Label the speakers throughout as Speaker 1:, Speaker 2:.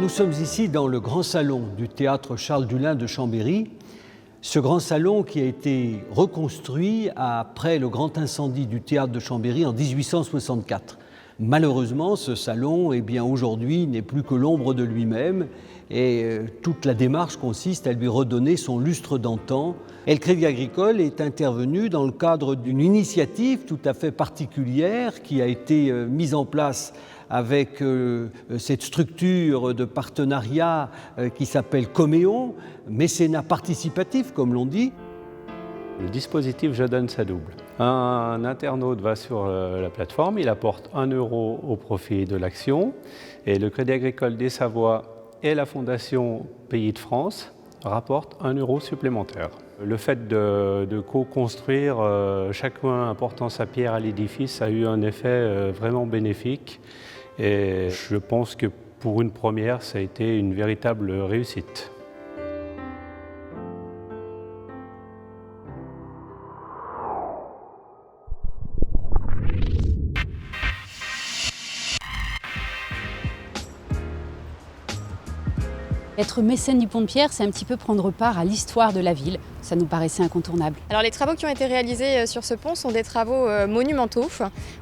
Speaker 1: Nous sommes ici dans le grand salon du théâtre Charles Dullin de Chambéry. Ce grand salon qui a été reconstruit après le grand incendie du théâtre de Chambéry en 1864. Malheureusement, ce salon, aujourd'hui, n'est plus que l'ombre de lui-même et toute la démarche consiste à lui redonner son lustre d'antan. Et le Crédit Agricole est intervenu dans le cadre d'une initiative tout à fait particulière qui a été mise en place avec cette structure de partenariat qui s'appelle Coméon, mécénat participatif comme l'on dit.
Speaker 2: Le dispositif Je donne ça double. Un internaute va sur la plateforme, il apporte 1 euro au profit de l'action et le Crédit Agricole des Savoies et la Fondation Pays de France rapportent 1 euro supplémentaire. Le fait de co-construire, chacun apportant sa pierre à l'édifice, a eu un effet vraiment bénéfique et je pense que pour une première, ça a été une véritable réussite.
Speaker 3: Être mécène du Pont de Pierre, c'est un petit peu prendre part à l'histoire de la ville. Ça nous paraissait incontournable.
Speaker 4: Alors les travaux qui ont été réalisés sur ce pont sont des travaux monumentaux.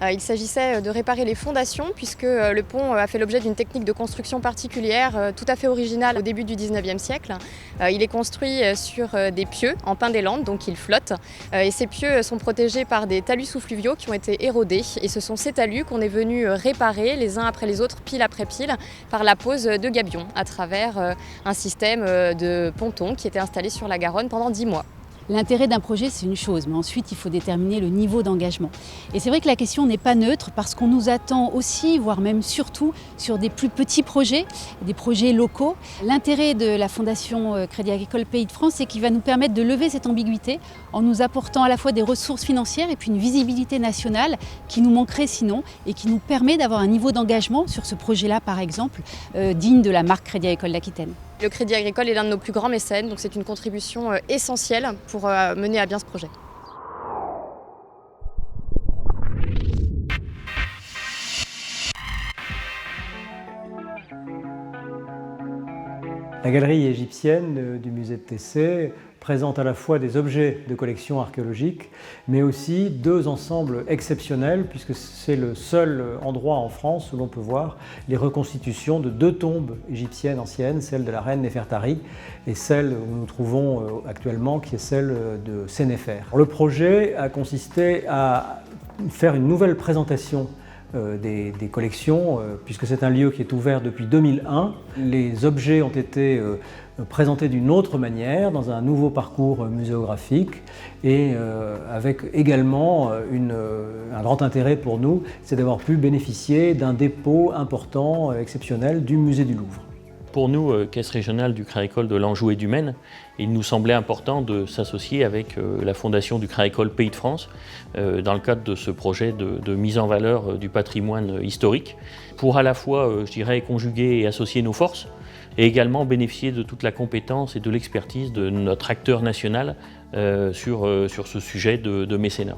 Speaker 4: Il s'agissait de réparer les fondations puisque le pont a fait l'objet d'une technique de construction particulière tout à fait originale au début du 19e siècle. Il est construit sur des pieux en pin des Landes, donc il flotte. Et ces pieux sont protégés par des talus sous-fluviaux qui ont été érodés. Et ce sont ces talus qu'on est venu réparer les uns après les autres, pile après pile, par la pose de gabions à travers un système de ponton qui était installé sur la Garonne pendant 10 mois.
Speaker 3: L'intérêt d'un projet, c'est une chose, mais ensuite, il faut déterminer le niveau d'engagement. Et c'est vrai que la question n'est pas neutre parce qu'on nous attend aussi, voire même surtout, sur des plus petits projets, des projets locaux. L'intérêt de la Fondation Crédit Agricole Pays de France, c'est qu'il va nous permettre de lever cette ambiguïté en nous apportant à la fois des ressources financières et puis une visibilité nationale qui nous manquerait sinon et qui nous permet d'avoir un niveau d'engagement sur ce projet-là, par exemple, digne de la marque Crédit Agricole d'Aquitaine.
Speaker 4: Le Crédit Agricole est l'un de nos plus grands mécènes, donc c'est une contribution essentielle pour mener à bien ce projet.
Speaker 5: La galerie égyptienne du musée de Tessé présente à la fois des objets de collection archéologique, mais aussi 2 ensembles exceptionnels, puisque c'est le seul endroit en France où l'on peut voir les reconstitutions de 2 tombes égyptiennes anciennes, celle de la reine Néfertari et celle où nous trouvons actuellement, qui est celle de Sénéfer. Le projet a consisté à faire une nouvelle présentation des collections, puisque c'est un lieu qui est ouvert depuis 2001. Les objets ont été présentés d'une autre manière, dans un nouveau parcours muséographique et avec également un grand intérêt pour nous, c'est d'avoir pu bénéficier d'un dépôt important, exceptionnel du musée du Louvre.
Speaker 6: Pour nous, Caisse régionale du Crédit Agricole de l'Anjou et du Maine, il nous semblait important de s'associer avec la Fondation du Crédit Agricole Pays de France dans le cadre de ce projet de mise en valeur du patrimoine historique pour à la fois, conjuguer et associer nos forces et également bénéficier de toute la compétence et de l'expertise de notre acteur national sur ce sujet de mécénat.